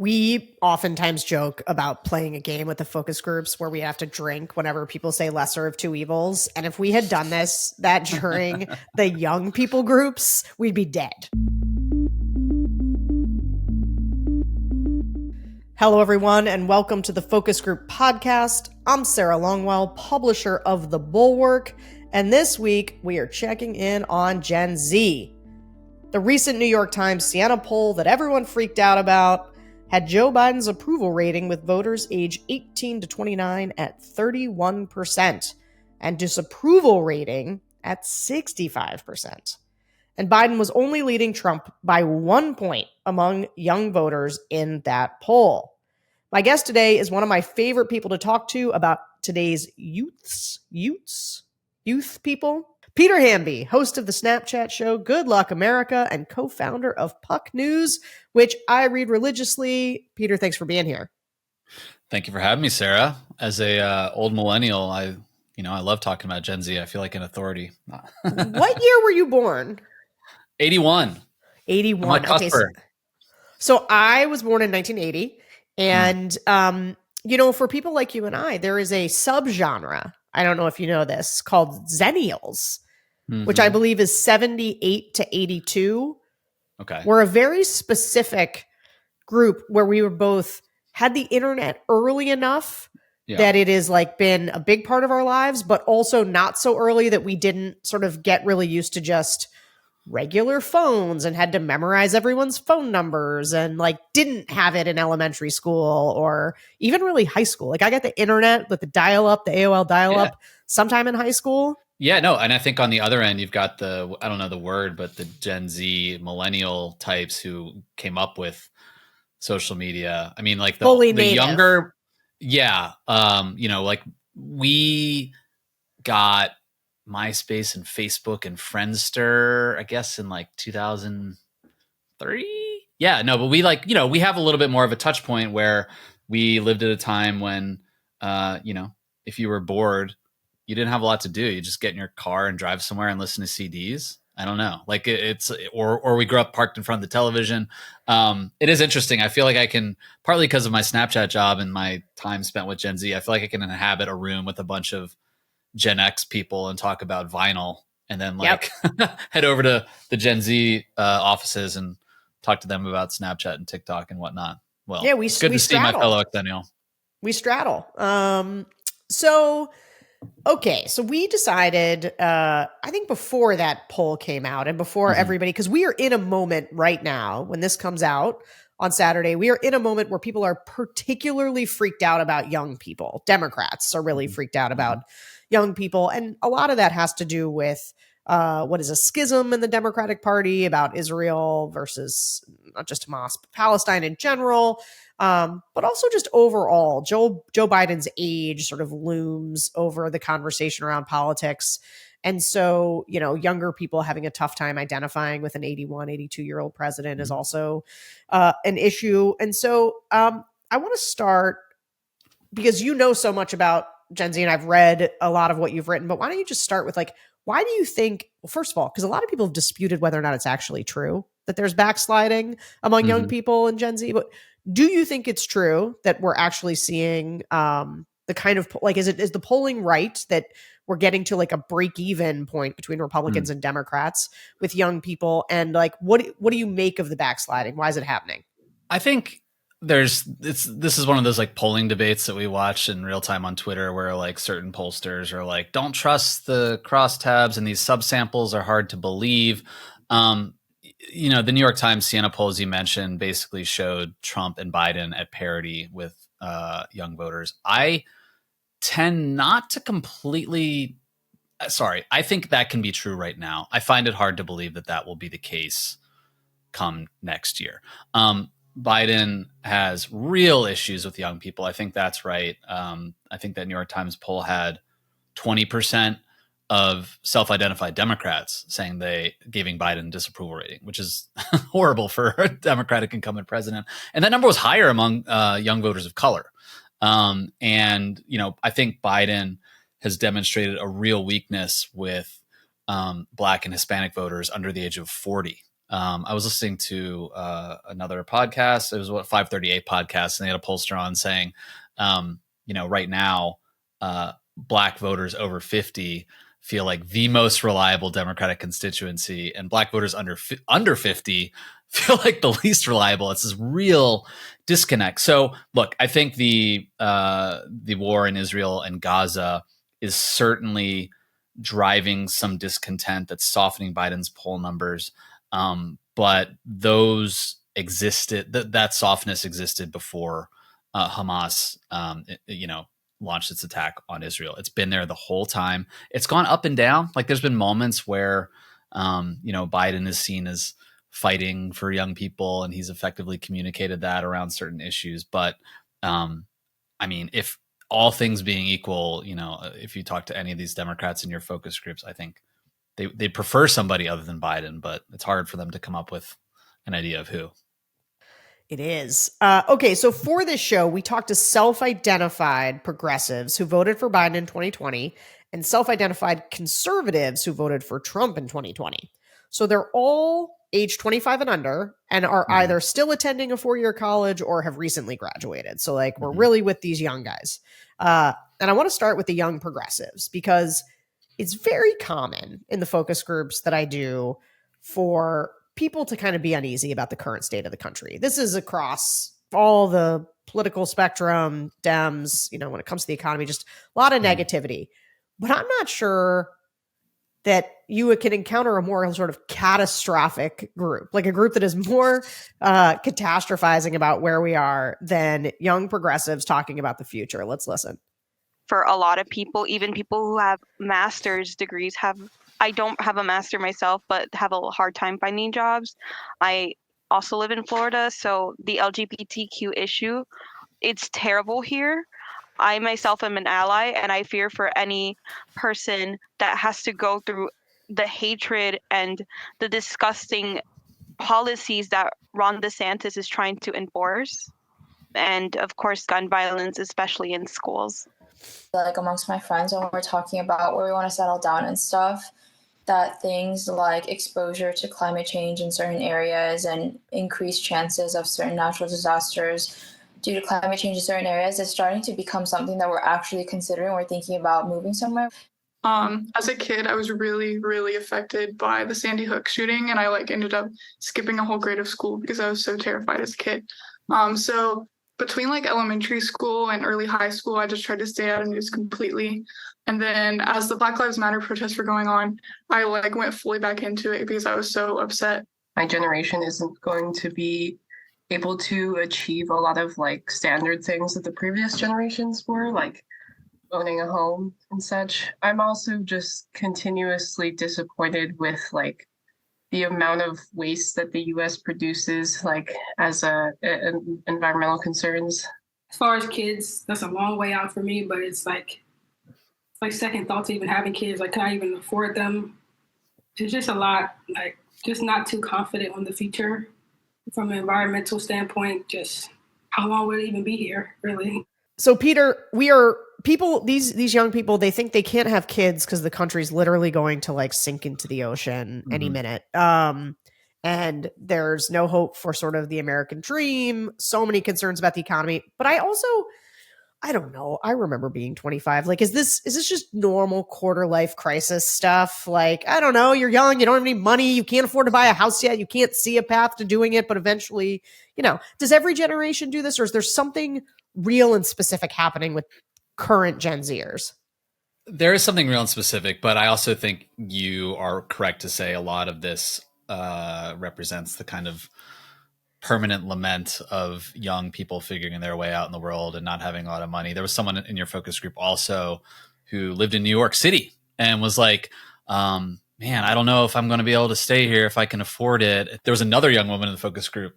We oftentimes joke about playing a game with the focus groups where we have to drink whenever people say lesser of two evils. And if we had done that during the young people groups, we'd be dead. Hello, everyone, and welcome to the Focus Group Podcast. I'm Sarah Longwell, publisher of The Bulwark, and this week we are checking in on Gen Z. The recent New York Times Siena poll that everyone freaked out about had Joe Biden's approval rating with voters age 18 to 29 at 31% and disapproval rating at 65%. And Biden was only leading Trump by 1 point among young voters in that poll. My guest today is one of my favorite people to talk to about today's youth people. Peter Hamby, host of the Snapchat show Good Luck America and co-founder of Puck News, which I read religiously. Peter, thanks for being here. Thank you for having me, Sarah. As a old millennial, I love talking about Gen Z. I feel like an authority. What year were you born? 81. 81. Okay, so I was born in 1980, and for people like you and I, there is a subgenre. I don't know if you know this, called Zennials, which I believe is 78 to 82. Okay. We're a very specific group where we were both had the internet early enough that it has been a big part of our lives, but also not so early that we didn't sort of get really used to just regular phones and had to memorize everyone's phone numbers and didn't have it in elementary school or even really high school. I got the internet with the dial-up, the AOL dial-up sometime in high school. Yeah, no. And I think on the other end, you've got I don't know the word, but the Gen Z millennial types who came up with social media. I mean, the younger. Yeah. We got MySpace and Facebook and Friendster, I guess in 2003. Yeah, no, but we we have a little bit more of a touch point where we lived at a time when, if you were bored, you didn't have a lot to do. You just get in your car and drive somewhere and listen to CDs. I don't know. Or we grew up parked in front of the television. It is interesting. I feel like I can, partly because of my Snapchat job and my time spent with Gen Z, I feel like I can inhabit a room with a bunch of Gen X people and talk about vinyl and then head over to the Gen Z offices and talk to them about Snapchat and TikTok and whatnot. Well, yeah, it's good to see my fellow Exennial. We straddle. So we decided, I think before that poll came out and before everybody, because we are in a moment right now when this comes out on Saturday, we are in a moment where people are particularly freaked out about young people. Democrats are really freaked out about young people. And a lot of that has to do with what is a schism in the Democratic Party about Israel versus not just Hamas, but Palestine in general. But also just overall, Joe Biden's age sort of looms over the conversation around politics. And so, younger people having a tough time identifying with an 81, 82-year-old president is also an issue. And so I want to start, because you know so much about Gen Z and I've read a lot of what you've written, but why don't you just start with why do you think, well, first of all, because a lot of people have disputed whether or not it's actually true that there's backsliding among young people in Gen Z, but do you think it's true that we're actually seeing the kind of is the polling right that we're getting to a break-even point between Republicans and Democrats with young people? And what do you make of the backsliding? Why is it happening? I think this is one of those polling debates that we watch in real time on Twitter where certain pollsters are don't trust the crosstabs and these subsamples are hard to believe. The New York Times Siena poll, as you mentioned, basically showed Trump and Biden at parity with young voters. I tend not to completely I think that can be true right now. I find it hard to believe that will be the case come next year. Biden has real issues with young people. I think that's right. I think that New York Times poll had 20% of self-identified Democrats saying they giving Biden disapproval rating, which is horrible for a Democratic incumbent president. And that number was higher among young voters of color. I think Biden has demonstrated a real weakness with Black and Hispanic voters under the age of 40. I was listening to another podcast. It was 538 podcast, and they had a pollster on saying, right now, Black voters over 50 feel like the most reliable Democratic constituency, and Black voters under 50 feel like the least reliable. It's this real disconnect. So, look, I think the war in Israel and Gaza is certainly driving some discontent that's softening Biden's poll numbers. But those existed, that softness existed before Hamas, launched its attack on Israel. It's been there the whole time. It's gone up and down. Like there's been moments where, Biden is seen as fighting for young people, and he's effectively communicated that around certain issues. But, if all things being equal, if you talk to any of these Democrats in your focus groups, I think they prefer somebody other than Biden, but it's hard for them to come up with an idea of who. It is. Okay, so for this show, we talked to self-identified progressives who voted for Biden in 2020 and self-identified conservatives who voted for Trump in 2020. So they're all age 25 and under and are either still attending a four-year college or have recently graduated. So we're really with these young guys. And I want to start with the young progressives because it's very common in the focus groups that I do for people to kind of be uneasy about the current state of the country. This is across all the political spectrum, Dems, when it comes to the economy, just a lot of negativity. But I'm not sure that you can encounter a more sort of catastrophic group, like a group that is more catastrophizing about where we are than young progressives talking about the future. Let's listen. For a lot of people, even people who have master's degrees I don't have a master myself, but have a hard time finding jobs. I also live in Florida, so the LGBTQ issue, it's terrible here. I myself am an ally, and I fear for any person that has to go through the hatred and the disgusting policies that Ron DeSantis is trying to enforce. And of course, gun violence, especially in schools. Like amongst my friends, when we're talking about where we want to settle down and stuff, that things like exposure to climate change in certain areas and increased chances of certain natural disasters due to climate change in certain areas is starting to become something that we're actually considering. We're thinking about moving somewhere. As a kid, I was really, really affected by the Sandy Hook shooting, and I ended up skipping a whole grade of school because I was so terrified as a kid. So between elementary school and early high school, I just tried to stay out of news completely. And then as the Black Lives Matter protests were going on, I went fully back into it because I was so upset. My generation isn't going to be able to achieve a lot of standard things that the previous generations were, like owning a home and such. I'm also just continuously disappointed with the amount of waste that the U.S. produces, as environmental concerns. As far as kids, that's a long way out for me, but it's second thought to even having kids. Can I even afford them? It's just a lot, just not too confident on the future from an environmental standpoint. Just how long will it even be here, really? So, Peter, these young people, they think they can't have kids because the country's literally going to sink into the ocean any minute. And there's no hope for sort of the American dream. So many concerns about the economy. But I don't know. I remember being 25. Is this just normal quarter life crisis stuff? I don't know. You're young. You don't have any money. You can't afford to buy a house yet. You can't see a path to doing it. But eventually, does every generation do this? Or is there something real and specific happening with current Gen Zers? There is something real and specific, but I also think you are correct to say a lot of this represents the kind of permanent lament of young people figuring their way out in the world and not having a lot of money. There was someone in your focus group also who lived in New York City and was like, man, I don't know if I'm going to be able to stay here if I can afford it. There was another young woman in the focus group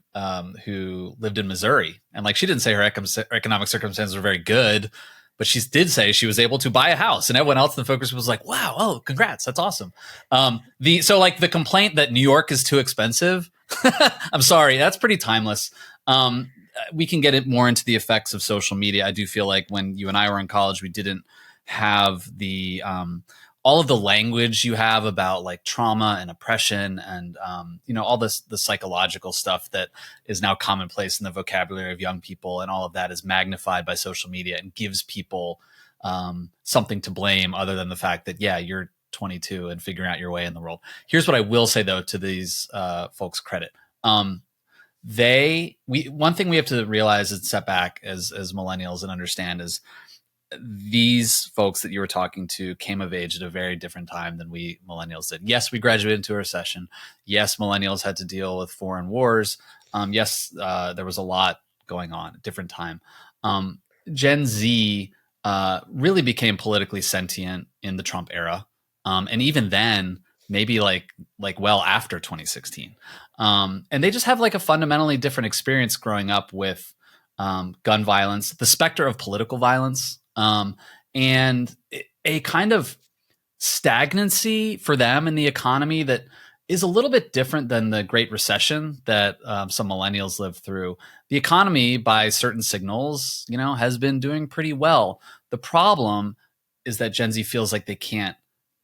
who lived in Missouri, and she didn't say her economic circumstances were very good, but she did say she was able to buy a house, and everyone else in the focus group was like, wow, oh, congrats. That's awesome. The complaint that New York is too expensive, I'm sorry, that's pretty timeless. We can get it more into the effects of social media. I do feel like when you and I were in college, we didn't have the all of the language you have about like trauma and oppression and, all the psychological stuff that is now commonplace in the vocabulary of young people, and all of that is magnified by social media and gives people something to blame other than the fact that, yeah, you're 22 and figuring out your way in the world. Here's what I will say, though, to these folks' credit. One thing we have to realize and step back as millennials and understand is these folks that you were talking to came of age at a very different time than we millennials did. Yes, we graduated into a recession. Yes, millennials had to deal with foreign wars. Yes, there was a lot going on at a different time. Gen Z really became politically sentient in the Trump era. And even then, maybe like well after 2016. And they just have like a fundamentally different experience growing up with gun violence, the specter of political violence, and a kind of stagnancy for them in the economy that is a little bit different than the Great Recession that some millennials lived through. The economy, by certain signals, has been doing pretty well. The problem is that Gen Z feels like they can't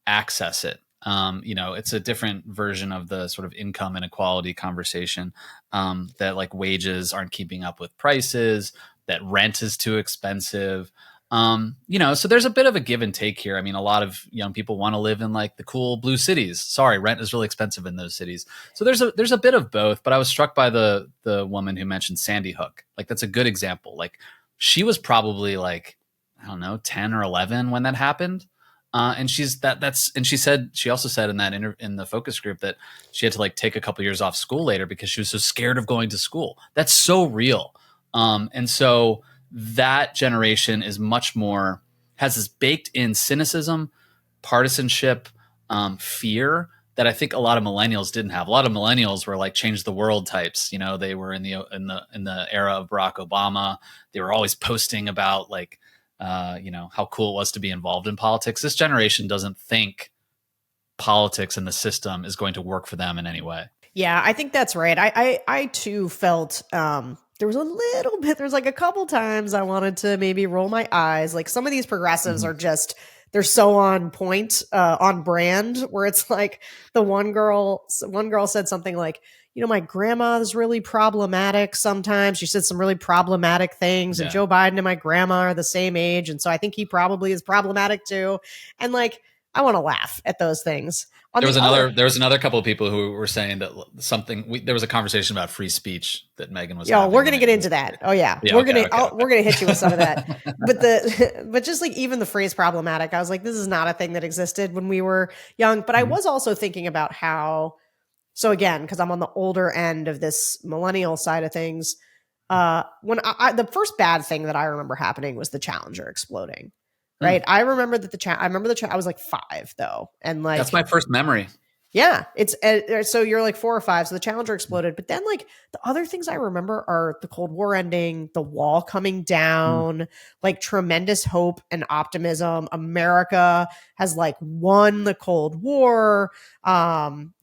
access it. It's a different version of the sort of income inequality conversation, that like wages aren't keeping up with prices, that rent is too expensive. So there's a bit of a give and take here. I mean, a lot of young people want to live in like the cool blue cities. Sorry, rent is really expensive in those cities. So there's a bit of both, but I was struck by the woman who mentioned Sandy Hook. Like, that's a good example. Like, she was probably like, I don't know, 10 or 11 when that happened. And she also said in that in the focus group that she had to like take a couple years off school later because she was so scared of going to school. That's so real. And so that generation is much more, has this baked in cynicism, partisanship, fear that I think a lot of millennials didn't have. A lot of millennials were like change the world types. They were in the era of Barack Obama. They were always posting about like, how cool it was to be involved in politics. This generation doesn't think politics and the system is going to work for them in any way. Yeah, I think that's right. I too felt there was a little bit, there's like a couple times I wanted to maybe roll my eyes. Like, some of these progressives are just, they're so on point, on brand, where it's like the one girl said something like, my grandma's really problematic sometimes. She said some really problematic things, and Joe Biden and my grandma are the same age. And so I think he probably is problematic too. And like, I want to laugh at those things. There was another couple of people who were saying that there was a conversation about free speech that Megan was. Yeah, we're going to get into that. Oh yeah. We're going to hit you with some of that. But just like even the phrase problematic, I was like, this is not a thing that existed when we were young. But I was also thinking about how, so again, because I'm on the older end of this millennial side of things, when the first bad thing that I remember happening was the Challenger exploding. Right. I remember that I was like 5 though. And like, that's my first memory. Yeah. It's so you're like 4 or 5. So the Challenger exploded. But then like the other things I remember are the Cold War ending, the wall coming down, like tremendous hope and optimism. America has like won the Cold War.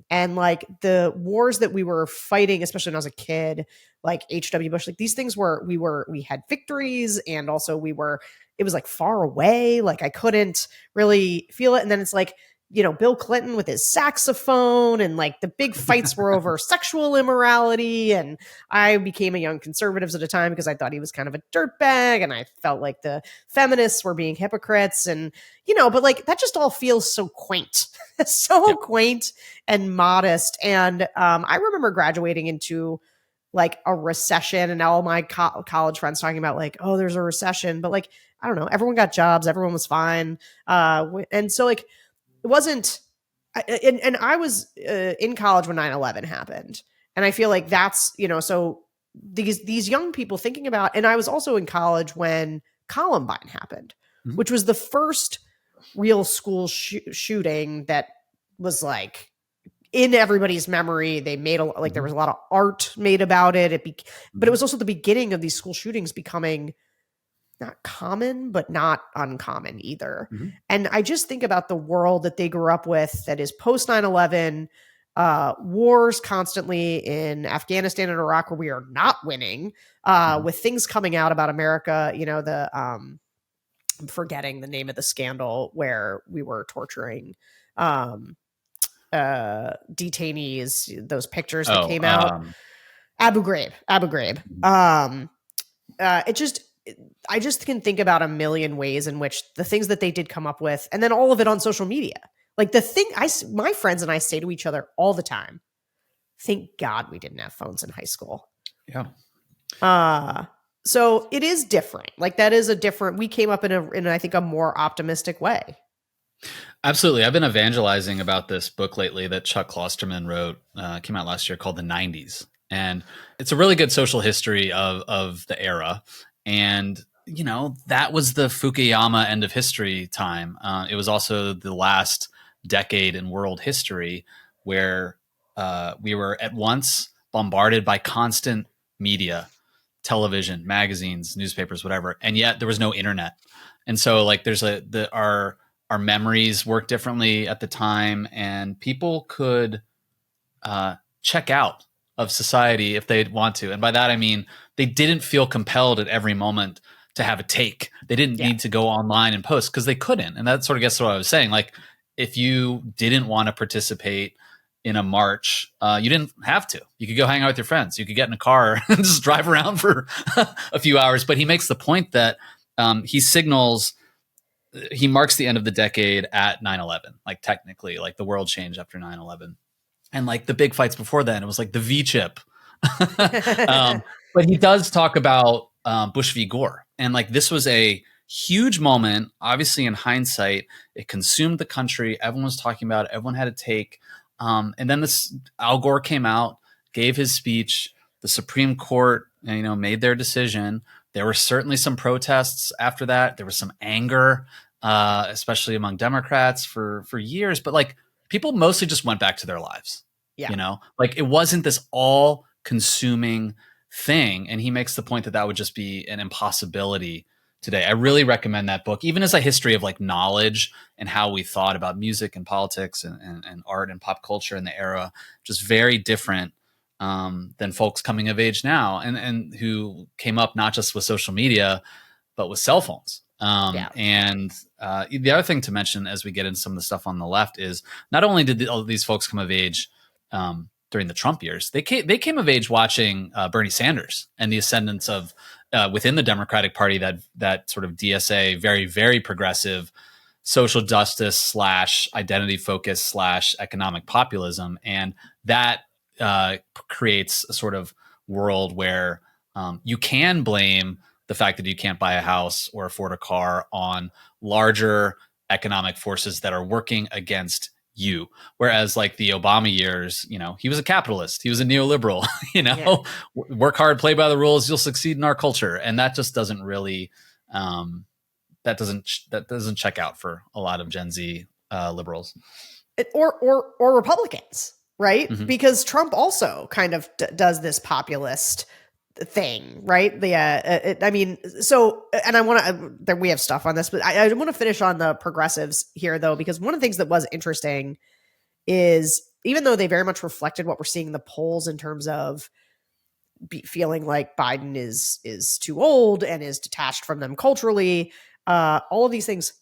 And like the wars that we were fighting, especially when I was a kid, like H.W. Bush, like these things we had victories, and also it was like far away. Like I couldn't really feel it. And then it's like, Bill Clinton with his saxophone, and like the big fights were over sexual immorality. And I became a young conservative at a time because I thought he was kind of a dirtbag, and I felt like the feminists were being hypocrites, and, but like that just all feels so quaint, quaint and modest. And I remember graduating into like a recession, and all my college friends talking about like, oh, there's a recession, but like, I don't know, everyone got jobs, everyone was fine. And so like, it wasn't, and I was in college when 9/11 happened. And I feel like that's, so these young people thinking about, and I was also in college when Columbine happened, which was the first real school shooting that was like in everybody's memory. They made there was a lot of art made about it. But it was also the beginning of these school shootings becoming not common, but not uncommon either. And I just think about the world that they grew up with that is post 9/11, wars constantly in Afghanistan and Iraq where we are not winning, with things coming out about America, I'm forgetting the name of the scandal where we were torturing detainees, those pictures that came out. Abu Ghraib. I just can think about a million ways in which the things that they did come up with, and then all of it on social media. Like my friends and I say to each other all the time, thank God we didn't have phones in high school. Yeah. So it is different. Like that is we came up in I think a more optimistic way. Absolutely. I've been evangelizing about this book lately that Chuck Klosterman wrote, came out last year, called The 90s. And it's a really good social history of the era. And, you know, that was the Fukuyama end of history time. It was also the last decade in world history where we were at once bombarded by constant media, television, magazines, newspapers, whatever. And yet there was no internet. And so like our memories worked differently at the time, and people could check out of society if they'd want to. And by that, I mean, they didn't feel compelled at every moment to have a take. They didn't need to go online and post because they couldn't. And that sort of gets to what I was saying. Like if you didn't want to participate in a march, you didn't have to. You could go hang out with your friends. You could get in a car and just drive around for a few hours. But he makes the point that he marks the end of the decade at 9/11. Like technically, like the world changed after 9/11. And like the big fights before then, it was like the V chip. But he does talk about Bush v. Gore. And like this was a huge moment. Obviously, in hindsight, it consumed the country. Everyone was talking about it. Everyone had a take. And then Al Gore came out, gave his speech. The Supreme Court, made their decision. There were certainly some protests after that. There was some anger, especially among Democrats for years. But like people mostly just went back to their lives. Yeah. Like it wasn't this all consuming thing. And he makes the point that would just be an impossibility today. I really recommend that book, even as a history of like knowledge and how we thought about music and politics and art and pop culture in the era, just very different than folks coming of age now and who came up not just with social media, but with cell phones. And the other thing to mention as we get into some of the stuff on the left is not only did all these folks come of age during the Trump years, they came of age watching Bernie Sanders and the ascendance of within the Democratic Party, that sort of DSA, very, very progressive social justice / identity focus / economic populism. And that creates a sort of world where you can blame the fact that you can't buy a house or afford a car on larger economic forces that are working against you. Whereas like the Obama years, he was a capitalist, he was a neoliberal, work hard, play by the rules, you'll succeed in our culture. And that just doesn't really, that doesn't check out for a lot of Gen Z liberals. Or Republicans, right? Mm-hmm. Because Trump also kind of does this populist thing, right? And I want to, we have stuff on this, but I want to finish on the progressives here though, because one of the things that was interesting is even though they very much reflected what we're seeing in the polls in terms of feeling like Biden is too old and is detached from them culturally, all of these things,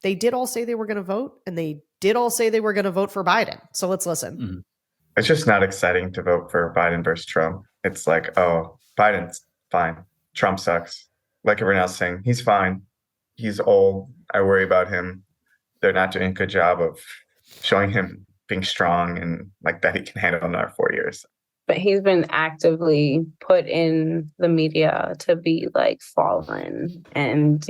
they did all say they were going to vote, and they did all say they were going to vote for Biden. So let's listen. Mm-hmm. It's just not exciting to vote for Biden versus Trump. It's like, oh, Biden's fine. Trump sucks. Like everyone else saying, he's fine. He's old. I worry about him. They're not doing a good job of showing him being strong and like that he can handle another 4 years. But he's been actively put in the media to be like fallen and,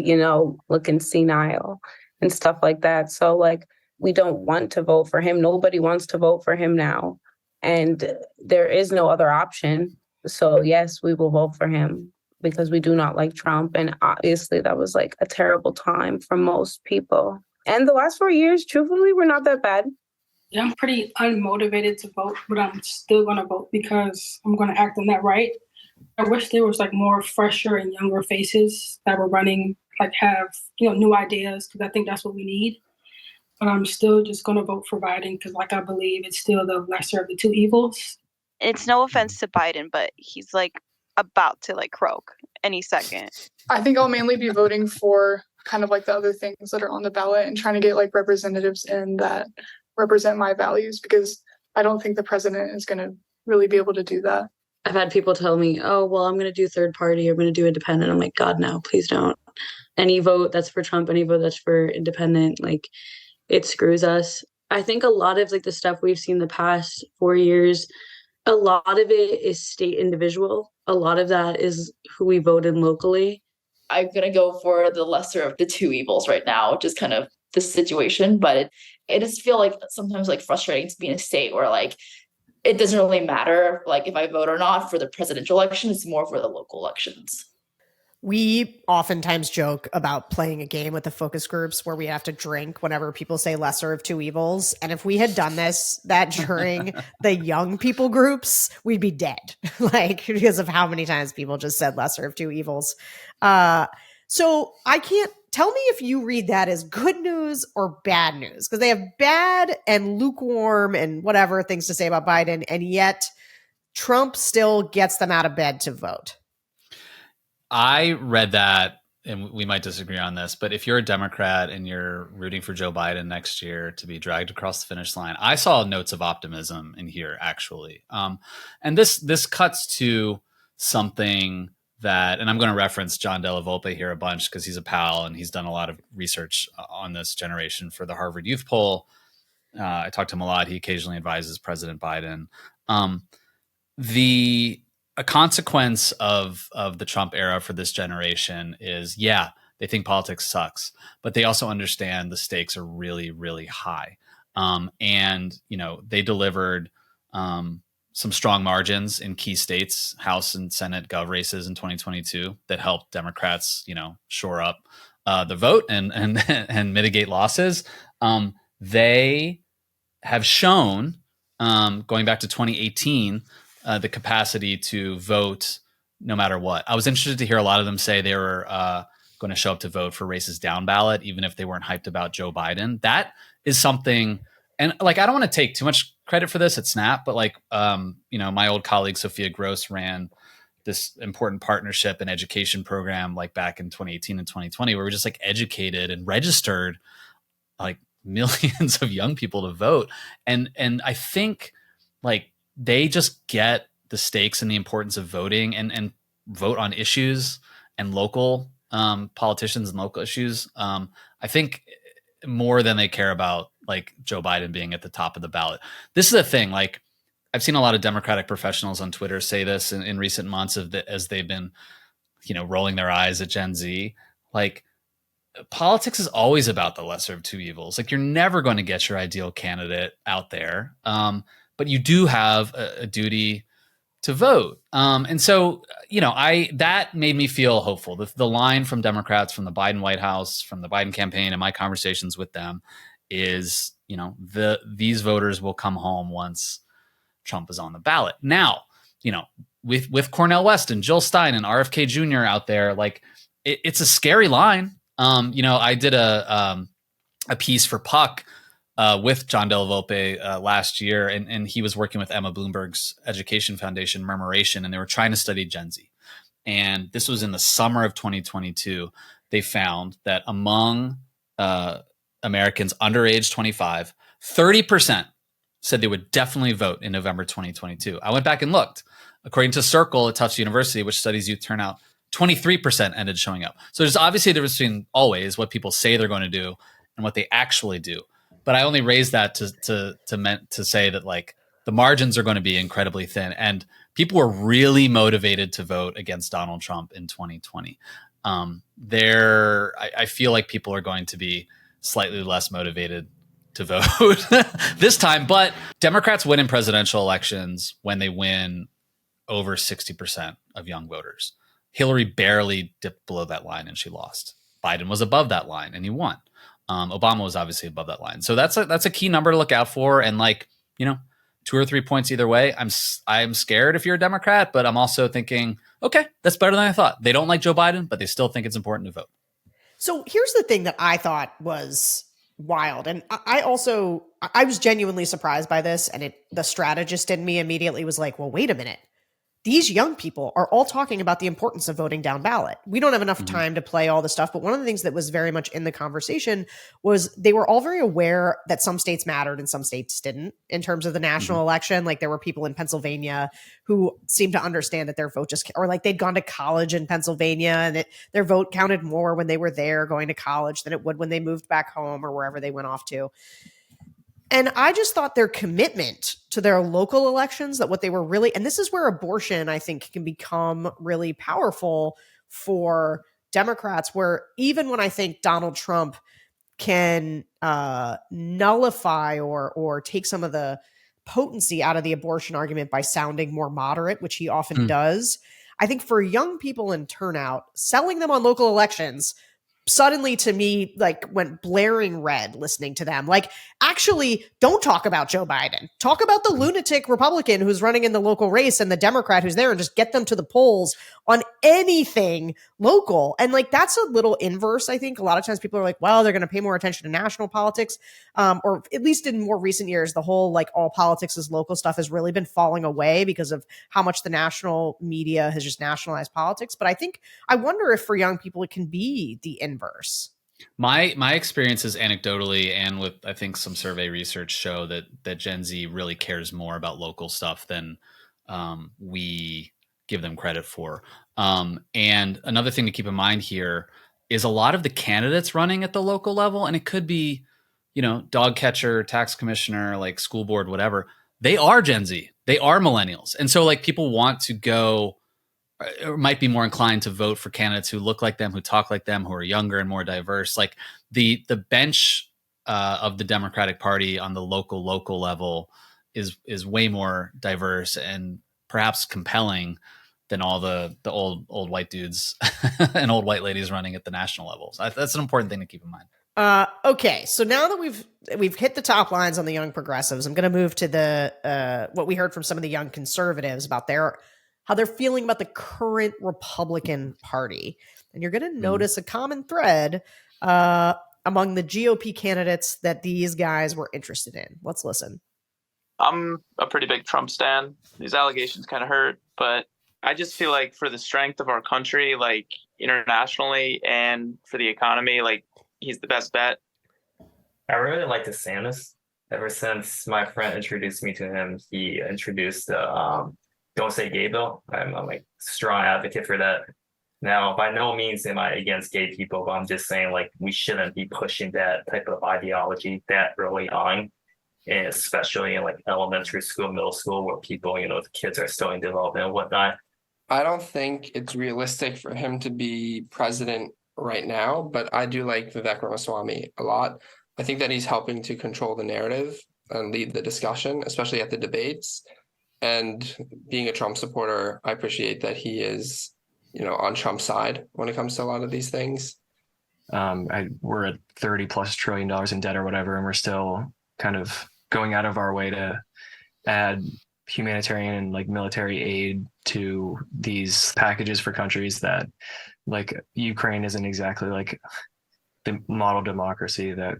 looking senile and stuff like that. So like, we don't want to vote for him. Nobody wants to vote for him now. And there is no other option. So yes, we will vote for him because we do not like Trump. And obviously that was like a terrible time for most people. And the last 4 years, truthfully, were not that bad. Yeah, I'm pretty unmotivated to vote, but I'm still going to vote because I'm going to act on that right. I wish there was like more fresher and younger faces that were running, like have, new ideas, because I think that's what we need. But I'm still just going to vote for Biden because like I believe it's still the lesser of the two evils. It's no offense to Biden, but he's like about to like croak any second. I think I'll mainly be voting for kind of like the other things that are on the ballot and trying to get like representatives in that represent my values, because I don't think the president is going to really be able to do that. I've had people tell me, oh, well, I'm going to do third party. I'm going to do independent. I'm like, God, no, please don't. Any vote that's for Trump, any vote that's for independent, like it screws us. I think a lot of like the stuff we've seen the past 4 years, a lot of it is state individual. A lot of that is who we vote in locally. I'm going to go for the lesser of the two evils right now, which is kind of the situation. But it does feel like sometimes like frustrating to be in a state where like it doesn't really matter like if I vote or not for the presidential election. It's more for the local elections. We oftentimes joke about playing a game with the focus groups where we have to drink whenever people say lesser of two evils. And if we had done that during the young people groups, we'd be dead, like because of how many times people just said lesser of two evils. So I can't tell me if you read that as good news or bad news, because they have bad and lukewarm and whatever things to say about Biden. And yet Trump still gets them out of bed to vote. I read that, and we might disagree on this, but if you're a Democrat and you're rooting for Joe Biden next year to be dragged across the finish line, I saw notes of optimism in here, actually. And this cuts to something that, and I'm going to reference John Della Volpe here a bunch because he's a pal and he's done a lot of research on this generation for the Harvard Youth Poll. I talked to him a lot. He occasionally advises President Biden. A consequence of the Trump era for this generation is, yeah, they think politics sucks, but they also understand the stakes are really, really high. And, they delivered some strong margins in key states, House and Senate gov races in 2022 that helped Democrats, shore up the vote and mitigate losses. They have shown, going back to 2018, the capacity to vote no matter what. I was interested to hear a lot of them say they were going to show up to vote for races down ballot, even if they weren't hyped about Joe Biden. That is something, and like, I don't want to take too much credit for this at Snap, but like, my old colleague, Sophia Gross, ran this important partnership and education program like back in 2018 and 2020, where we just like educated and registered like millions of young people to vote. And I think like, they just get the stakes and the importance of voting and vote on issues and local politicians and local issues. I think more than they care about like Joe Biden being at the top of the ballot. This is a thing. Like I've seen a lot of Democratic professionals on Twitter say this in recent months as they've been, rolling their eyes at Gen Z. Like politics is always about the lesser of two evils. Like you're never going to get your ideal candidate out there. But you do have a duty to vote. And so, that made me feel hopeful. The line from Democrats, from the Biden White House, from the Biden campaign and my conversations with them is, these voters will come home once Trump is on the ballot. Now, with Cornel West and Jill Stein and RFK Jr. out there, like it's a scary line. I did a piece for Puck with John Della Volpe last year, and he was working with Emma Bloomberg's education foundation, Murmuration, and they were trying to study Gen Z. And this was in the summer of 2022. They found that among Americans under age 25, 30% said they would definitely vote in November 2022. I went back and looked. According to Circle at Tufts University, which studies youth turnout, 23% ended showing up. So there's obviously a difference between always what people say they're going to do and what they actually do. But I only raised that to say that like the margins are going to be incredibly thin, and people were really motivated to vote against Donald Trump in 2020. I feel like people are going to be slightly less motivated to vote this time, but Democrats win in presidential elections when they win over 60% of young voters. Hillary barely dipped below that line and she lost. Biden was above that line and he won. Obama was obviously above that line. So that's a key number to look out for. And like, 2 or 3 points either way. I'm scared if you're a Democrat, but I'm also thinking, okay, that's better than I thought. They don't like Joe Biden, but they still think it's important to vote. So here's the thing that I thought was wild. And I was genuinely surprised by this. And the strategist in me immediately was like, well, wait a minute. these young people are all talking about the importance of voting down ballot. We don't have enough time to play all the stuff, but one of the things that was very much in the conversation was they were all very aware that some states mattered and some states didn't in terms of the national election. Like there were people in Pennsylvania who seemed to understand that their vote just, or like they'd gone to college in Pennsylvania and their vote counted more when they were there going to college than it would when they moved back home or wherever they went off to. And I just thought their commitment to their local elections, that what they were really, and this is where abortion, I think, can become really powerful for Democrats, where even when I think Donald Trump can nullify or take some of the potency out of the abortion argument by sounding more moderate, which he often does, I think for young people in turnout, selling them on local elections suddenly to me like went blaring red listening to them. Like, actually, don't talk about Joe Biden. Talk about the lunatic Republican who's running in the local race and the Democrat who's there, and just get them to the polls on anything local. And like, that's a little inverse. I think a lot of times people are like, well, they're going to pay more attention to national politics. Or at least in more recent years, the whole like all politics is local stuff has really been falling away because of how much the national media has just nationalized politics. But I wonder if for young people, it can be the inverse. My experiences anecdotally and with, I think, some survey research show that Gen Z really cares more about local stuff than we give them credit for. And another thing to keep in mind here is a lot of the candidates running at the local level, and it could be, dog catcher, tax commissioner, like school board, whatever, they are Gen Z. They are millennials. And so like people want to go, or might be more inclined to vote for candidates who look like them, who talk like them, who are younger and more diverse. Like the bench of the Democratic Party on the local level is way more diverse and perhaps compelling than all the old white dudes and old white ladies running at the national levels. That's an important thing to keep in mind. Okay, so now that we've hit the top lines on the young progressives, I'm going to move to the what we heard from some of the young conservatives about how they're feeling about the current Republican Party. And you're going to notice a common thread among the GOP candidates that these guys were interested in. Let's listen. I'm a pretty big Trump stan. These allegations kind of hurt, but I just feel like for the strength of our country, like internationally and for the economy, like he's the best bet. I really like DeSantis. Ever since my friend introduced me to him, he introduced the Don't Say Gay bill. I'm like strong advocate for that. Now, by no means am I against gay people, but I'm just saying like we shouldn't be pushing that type of ideology that early on, and especially in like elementary school, middle school, where people, the kids are still in development and whatnot. I don't think it's realistic for him to be president right now, but I do like Vivek Ramaswamy a lot. I think that he's helping to control the narrative and lead the discussion, especially at the debates. And being a Trump supporter, I appreciate that he is, on Trump's side when it comes to a lot of these things. We're at $30+ trillion in debt or whatever, and we're still kind of going out of our way to add humanitarian and like military aid to these packages for countries that, like, Ukraine isn't exactly like the model democracy that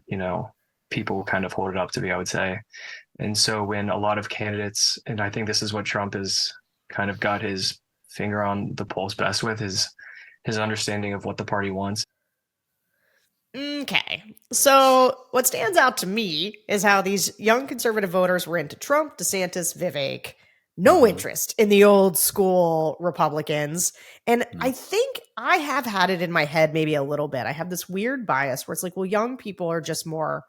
people kind of hold it up to be, I would say. And so when a lot of candidates, and I think this is what Trump has kind of got his finger on the pulse best with, his understanding of what the party wants. Okay, so what stands out to me is how these young conservative voters were into Trump, DeSantis, Vivek, no interest in the old school Republicans. And I think I have had it in my head maybe a little bit. I have this weird bias where it's like, well, young people are just more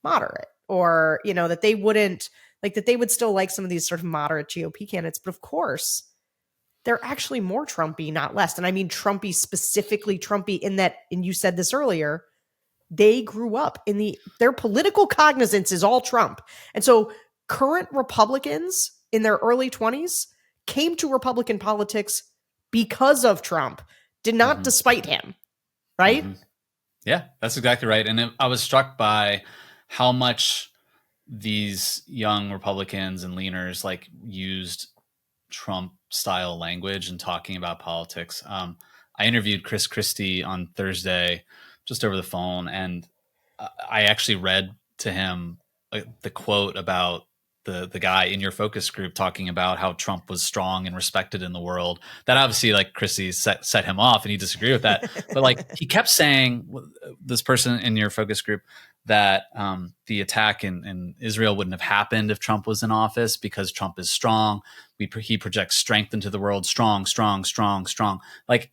moderate, or, that they wouldn't like, that they would still like some of these sort of moderate GOP candidates. But of course, they're actually more Trumpy, not less. And I mean Trumpy, specifically Trumpy in that, and you said this earlier, they grew up their political cognizance is all Trump. And so current Republicans in their early 20s came to Republican politics because of Trump, did not despite him, right? Yeah, that's exactly right. And I was struck by how much these young Republicans and leaners like used Trump style language and talking about politics. I interviewed Chris Christie on Thursday just over the phone, and I actually read to him the quote about the guy in your focus group talking about how Trump was strong and respected in the world. That obviously, like, Chrissy set him off, and he disagreed with that. But like, he kept saying, this person in your focus group, that the attack in Israel wouldn't have happened if Trump was in office because Trump is strong. He projects strength into the world. Strong, strong, strong, strong. Like,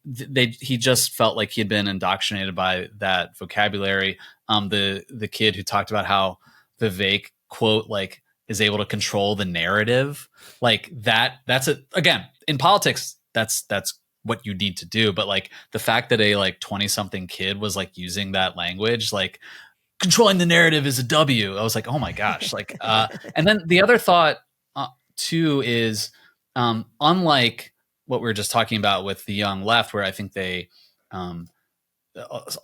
he just felt like he had been indoctrinated by that vocabulary. The kid who talked about how Vivek, quote, like, is able to control the narrative, like that's again, in politics, that's what you need to do. But like, the fact that a like 20-something kid was like using that language, like, controlling the narrative is a W. I was like, oh my gosh. Like, and then the other thought too is, unlike what we were just talking about with the young left, where I think they, a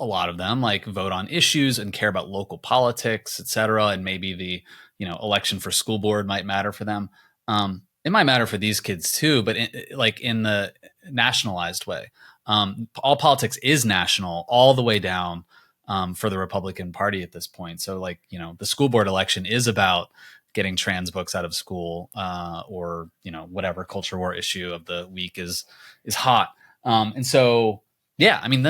lot of them like vote on issues and care about local politics, et cetera. And maybe the, election for school board might matter for them. It might matter for these kids too, but in the nationalized way. All politics is national all the way down for the Republican Party at this point. So like, the school board election is about getting trans books out of school, or, whatever culture war issue of the week is hot. And so, yeah, I mean,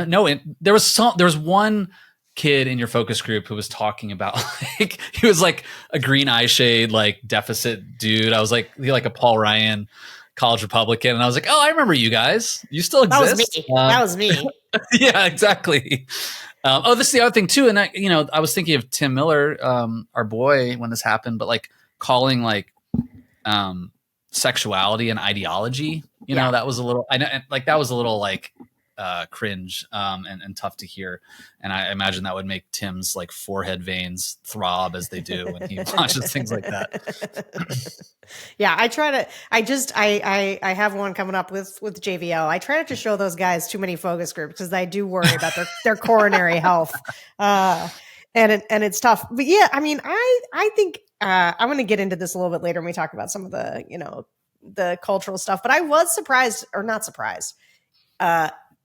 there was one kid in your focus group who was talking about, like, he was like a green eye shade, like, deficit dude. I was like, a Paul Ryan college Republican. And I was like, oh, I remember you guys. You still exist. That was me. Yeah, exactly. This is the other thing too. And I was thinking of Tim Miller, our boy, when this happened, but like calling like sexuality and ideology, that was a little, I know, like, that was a little like cringe and tough to hear. And I imagine that would make Tim's like forehead veins throb as they do when he watches things like that. Yeah, I have one coming up with JVO. I try not to show those guys too many focus groups because I do worry about their coronary health. And it's tough. But yeah, I mean, I think I'm going to get into this a little bit later when we talk about some of the, the cultural stuff, but I was surprised, or not surprised.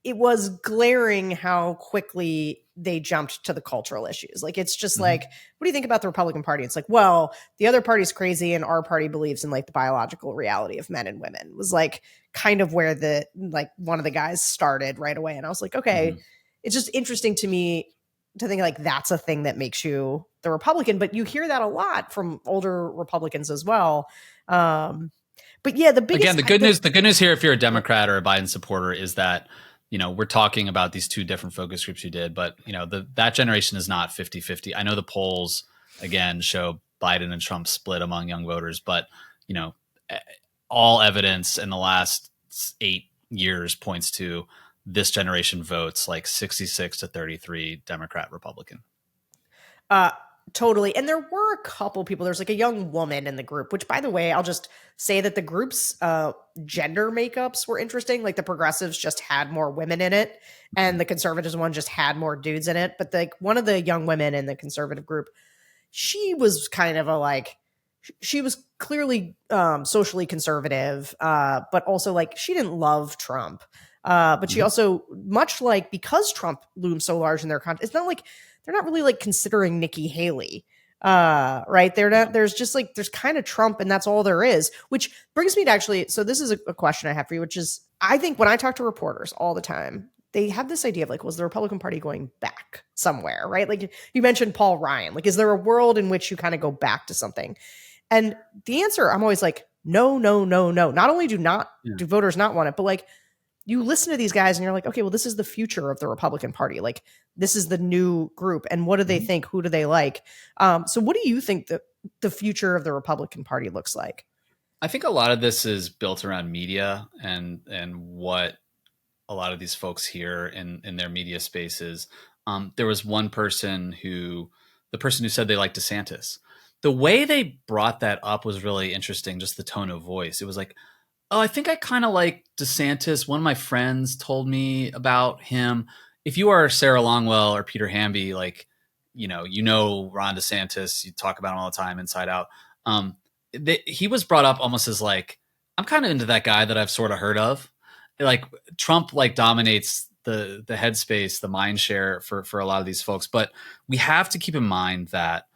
It was glaring how quickly they jumped to the cultural issues. Like, it's just like, what do you think about the Republican Party? It's like, well, the other party's crazy and our party believes in like the biological reality of men and women, was like kind of where one of the guys started right away. And I was like, okay, it's just interesting to me to think like that's a thing that makes you the Republican, but you hear that a lot from older Republicans as well. But yeah, the good news here, if you're a Democrat or a Biden supporter, is that, we're talking about these two different focus groups you did, but that generation is not 50-50. I know the polls again show Biden and Trump split among young voters, but all evidence in the last 8 years points to this generation votes like 66-33 Democrat Republican. Totally. And there were a couple people, there's like a young woman in the group, which, by the way, I'll just say that the group's gender makeups were interesting. Like, the progressives just had more women in it and the conservatives one just had more dudes in it. But like, one of the young women in the conservative group, she was kind of she was clearly socially conservative, but also like, she didn't love Trump. But she also, much like, because Trump looms so large in their content, it's not like they're not really like considering Nikki Haley, right? They're not. There's just like, there's kind of Trump, and that's all there is. Which brings me to actually. So this is a question I have for you, which is, I think when I talk to reporters all the time, they have this idea of like, was the Republican Party going back somewhere, right? Like, you mentioned Paul Ryan. Like, is there a world in which you kind of go back to something? And the answer, I'm always like, no, no, no, no. Not only do voters not want it, but like, you listen to these guys and you're like, okay, well, this is the future of the Republican Party. Like, this is the new group. And what do they think? Who do they like? So what do you think the future of the Republican Party looks like? I think a lot of this is built around media and what a lot of these folks hear in their media spaces. There was one person who said they liked DeSantis. The way they brought that up was really interesting. Just the tone of voice. It was like, oh, I think I kind of like DeSantis. One of my friends told me about him. If you are Sarah Longwell or Peter Hamby, like, Ron DeSantis, you talk about him all the time, inside out. He was brought up almost as like, I'm kind of into that guy that I've sort of heard of. Like, Trump like dominates the headspace, the mind share for a lot of these folks. But we have to keep in mind that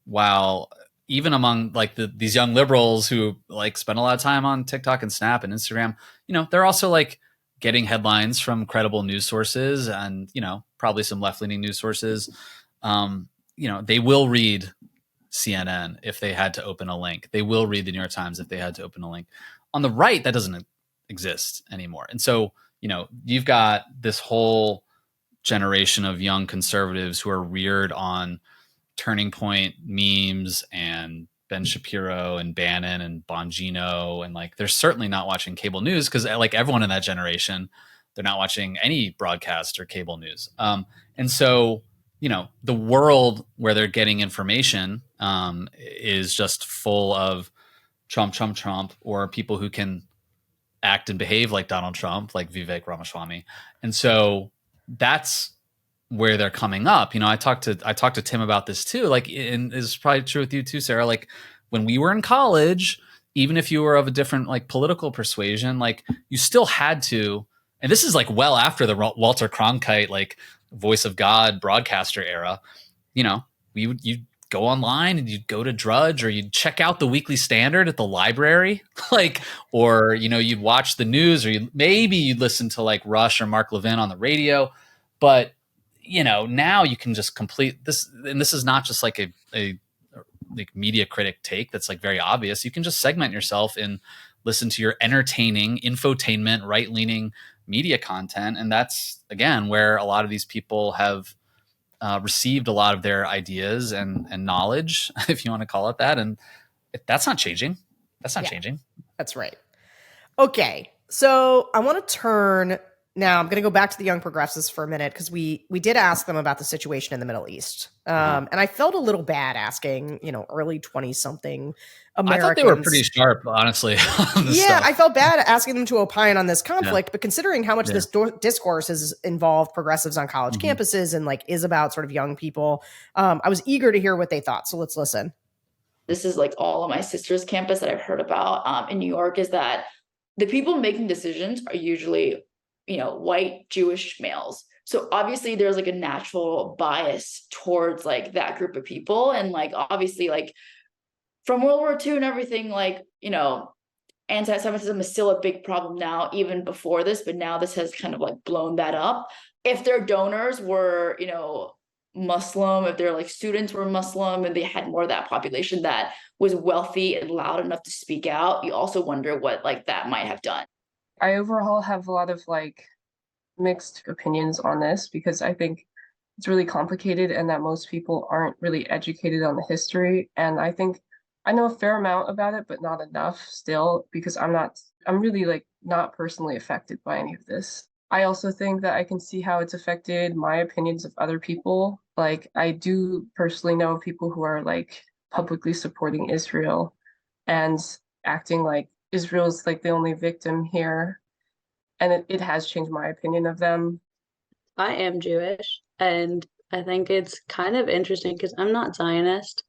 while even among like these young liberals who like spend a lot of time on TikTok and Snap and Instagram, you know, they're also like getting headlines from credible news sources and, you know, probably some left-leaning news sources. You know, they will read CNN if they had to open a link. They will read the New York Times if they had to open a link. On the right, that doesn't exist anymore. And so, you know, you've got this whole generation of young conservatives who are reared on Turning Point memes and Ben Shapiro and Bannon and Bongino, and like they're certainly not watching cable news because like everyone in that generation, they're not watching any broadcast or cable news. And so, you know, the world where they're getting information is just full of Trump, Trump, Trump, or people who can act and behave like Donald Trump, like Vivek Ramaswamy. And so that's where they're coming up. You know, I talked to Tim about this too. Like, and this is probably true with you too, Sarah. Like when we were in college, even if you were of a different like political persuasion, like you still had to, and this is like well after the Walter Cronkite, like voice of God broadcaster era, you know, you'd go online and you'd go to Drudge or you'd check out the Weekly Standard at the library, like, or, you know, you'd watch the news or maybe you'd listen to like Rush or Mark Levin on the radio. But, you know, now you can just complete this. And this is not just like a like media critic take that's like very obvious. You can just segment yourself and listen to your entertaining, infotainment, right-leaning media content. And that's, again, where a lot of these people have received a lot of their ideas and knowledge, if you want to call it that. And that's not changing. That's not changing. That's right. Okay. So I want to turn now. I'm going to go back to the young progressives for a minute because we did ask them about the situation in the Middle East. And I felt a little bad asking, you know, early 20-something Americans. I thought they were pretty sharp, honestly. On this stuff. I felt bad asking them to opine on this conflict, but considering how much this discourse has involved progressives on college campuses and like is about sort of young people, I was eager to hear what they thought. So let's listen. This is like all of my sister's campus that I've heard about in New York is that the people making decisions are usually, you know, white Jewish males. So obviously there's like a natural bias towards like that group of people. And like, obviously like from World War II and everything, like, you know, anti-Semitism is still a big problem now, even before this, but now this has kind of like blown that up. If their donors were, you know, Muslim, if their like students were Muslim and they had more of that population that was wealthy and loud enough to speak out, you also wonder what like that might have done. I overall have a lot of like mixed opinions on this because I think it's really complicated and that most people aren't really educated on the history. And I think I know a fair amount about it, but not enough still because I'm really like not personally affected by any of this. I also think that I can see how it's affected my opinions of other people. Like I do personally know people who are like publicly supporting Israel and acting like Israel's like the only victim here. And it has changed my opinion of them. I am Jewish, and I think it's kind of interesting because I'm not Zionist,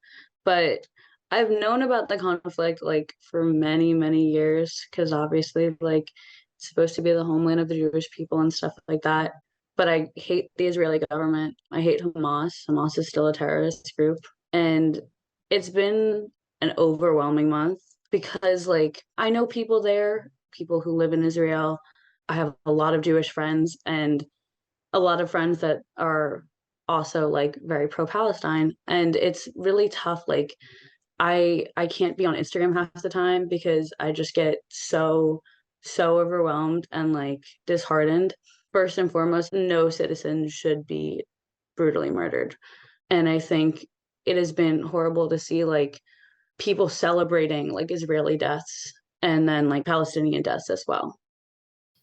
but I've known about the conflict like for many, many years because obviously like it's supposed to be the homeland of the Jewish people and stuff like that. But I hate the Israeli government. I hate Hamas. Hamas is still a terrorist group. And it's been an overwhelming month because like I know people there, people who live in Israel. I have a lot of Jewish friends and a lot of friends that are also like very pro-Palestine. And it's really tough. Like I can't be on Instagram half the time because I just get so overwhelmed and like disheartened. First and foremost, no citizen should be brutally murdered. And I think it has been horrible to see like people celebrating like Israeli deaths and then like Palestinian deaths as well.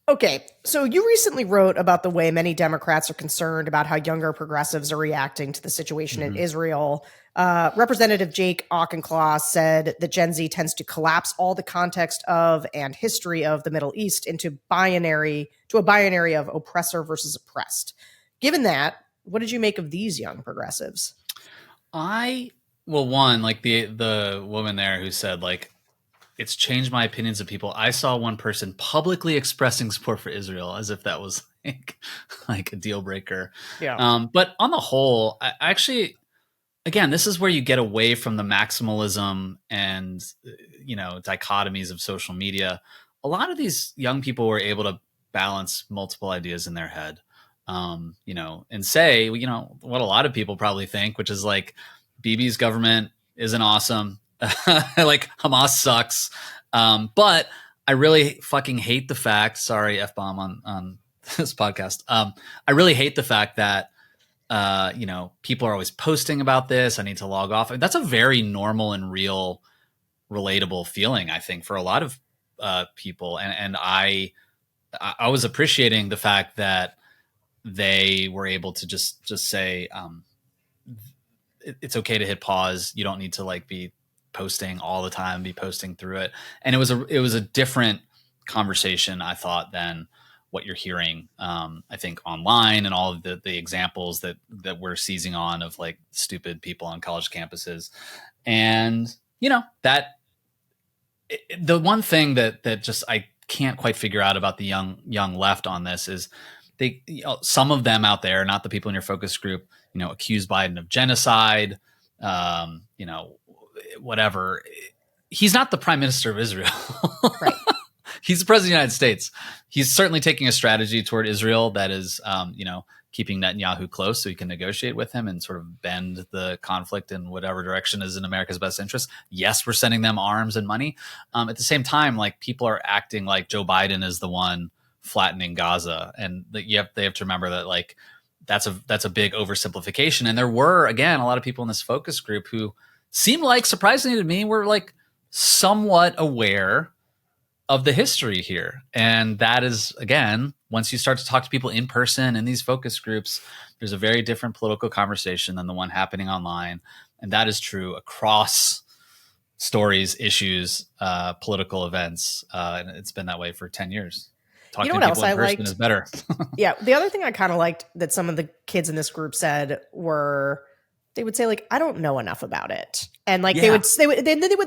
Okay, so you recently wrote about the way many Democrats are concerned about how younger progressives are reacting to the situation in Israel. Representative Jake Auchincloss said that Gen Z tends to collapse all the context of and history of the Middle East into a binary of oppressor versus oppressed. Given that, what did you make of these young progressives? One, like the woman there who said like, it's changed my opinions of people. I saw one person publicly expressing support for Israel as if that was like a deal breaker. Yeah. But on the whole, I actually, again, this is where you get away from the maximalism and, dichotomies of social media. A lot of these young people were able to balance multiple ideas in their head, and say, what a lot of people probably think, which is like, Bibi's government isn't awesome. Like, Hamas sucks. But I really fucking hate the fact, sorry, F-bomb on this podcast. I really hate the fact that, people are always posting about this. I need to log off. That's a very normal and real, relatable feeling, I think, for a lot of people. And I was appreciating the fact that they were able to just say, it's okay to hit pause. You don't need to like be posting all the time, be posting through it. And it was a different conversation, I thought, than what you're hearing, I think, online, and all of the examples that we're seizing on of like stupid people on college campuses. And, the one thing that just, I can't quite figure out about the young left on this is some of them out there, not the people in your focus group, accuse Biden of genocide, whatever. He's not the prime minister of Israel. Right. He's the president of the United States. He's certainly taking a strategy toward Israel that is, keeping Netanyahu close so he can negotiate with him and sort of bend the conflict in whatever direction is in America's best interest. Yes, we're sending them arms and money. At the same time, like, people are acting like Joe Biden is the one flattening Gaza, and they have to remember that, like, that's a big oversimplification. And there were, again, a lot of people in this focus group who seemed like, surprisingly to me, were like somewhat aware of the history here. And that is, again, once you start to talk to people in person in these focus groups, there's a very different political conversation than the one happening online. And that is true across stories, issues, political events. And it's been that way for 10 years. Talking to people in person is better. Yeah. The other thing I kind of liked that some of the kids in this group said were, they would say, like, I don't know enough about it. And like, they would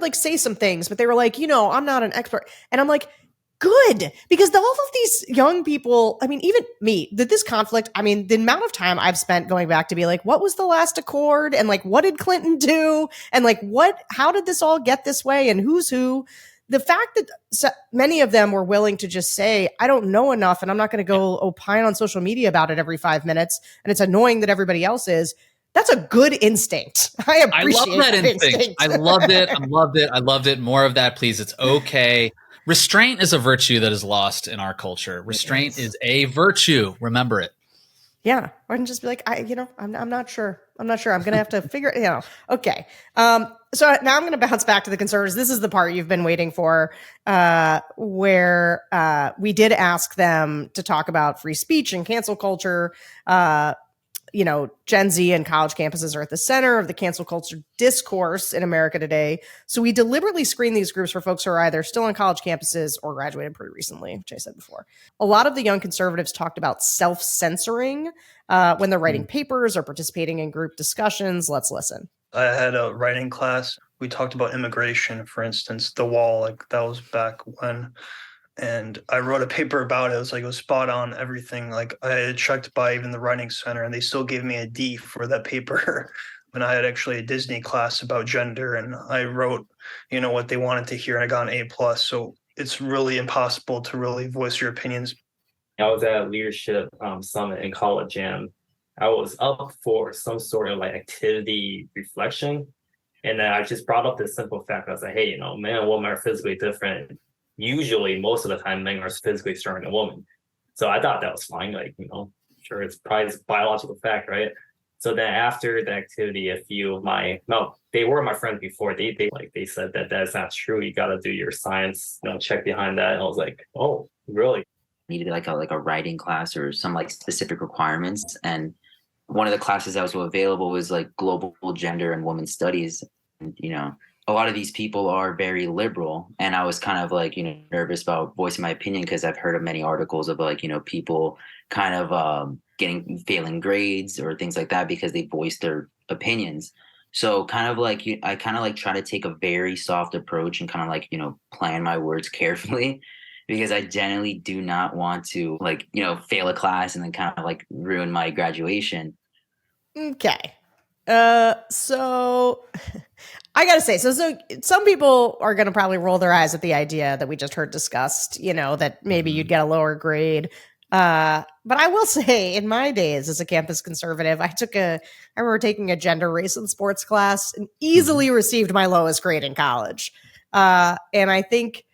like say some things, but they were like, I'm not an expert. And I'm like, good, because all of these young people, I mean, even me, this conflict, I mean, the amount of time I've spent going back to be like, what was the last accord? And like, what did Clinton do? And like, how did this all get this way? And who's who? The fact that many of them were willing to just say, I don't know enough, and I'm not going to go opine on social media about it every 5 minutes, and it's annoying that everybody else is. That's a good instinct. I appreciate that instinct. I loved it. I loved it. More of that, please. It's okay. Restraint is a virtue that is lost in our culture. Restraint is a virtue. Remember it. Yeah. I can just be like, I'm not sure. I'm not sure. I'm going to have to figure it out. Okay. So now I'm going to bounce back to the conservatives. This is the part you've been waiting for, where we did ask them to talk about free speech and cancel culture. Gen Z and college campuses are at the center of the cancel culture discourse in America today. So we deliberately screen these groups for folks who are either still on college campuses or graduated pretty recently, which I said before. A lot of the young conservatives talked about self-censoring when they're writing papers or participating in group discussions. Let's listen. I had a writing class. We talked about immigration, for instance, the wall, like that was back when. And I wrote a paper about it. It was spot on everything. Like, I had checked by even the writing center, and they still gave me a D for that paper when I had actually a Disney class about gender, and I wrote, what they wanted to hear, and I got an A+. So it's really impossible to really voice your opinions. I was at a leadership summit in College Jam. I was up for some sort of like activity reflection. And then I just brought up this simple fact. I was like, hey, men and women are physically different. Usually, most of the time, men are physically stronger than women. So I thought that was fine. Like, sure, it's probably a biological fact, right? So then after the activity, a few of they were my friends before. They said that that's not true. You got to do your science, check behind that. And I was like, oh, really? Needed like a writing class or some like specific requirements. And one of the classes that was available was like global gender and women's studies. And, a lot of these people are very liberal, and I was kind of like, nervous about voicing my opinion because I've heard of many articles of like, people kind of failing grades or things like that because they voice their opinions. So kind of like, I kind of like try to take a very soft approach and kind of like, plan my words carefully because I generally do not want to like, fail a class and then kind of like ruin my graduation. Okay. So I gotta say, so some people are gonna probably roll their eyes at the idea that we just heard discussed, that maybe you'd get a lower grade. But I will say, in my days as a campus conservative, I remember taking a gender, race, and sports class and easily received my lowest grade in college. And I think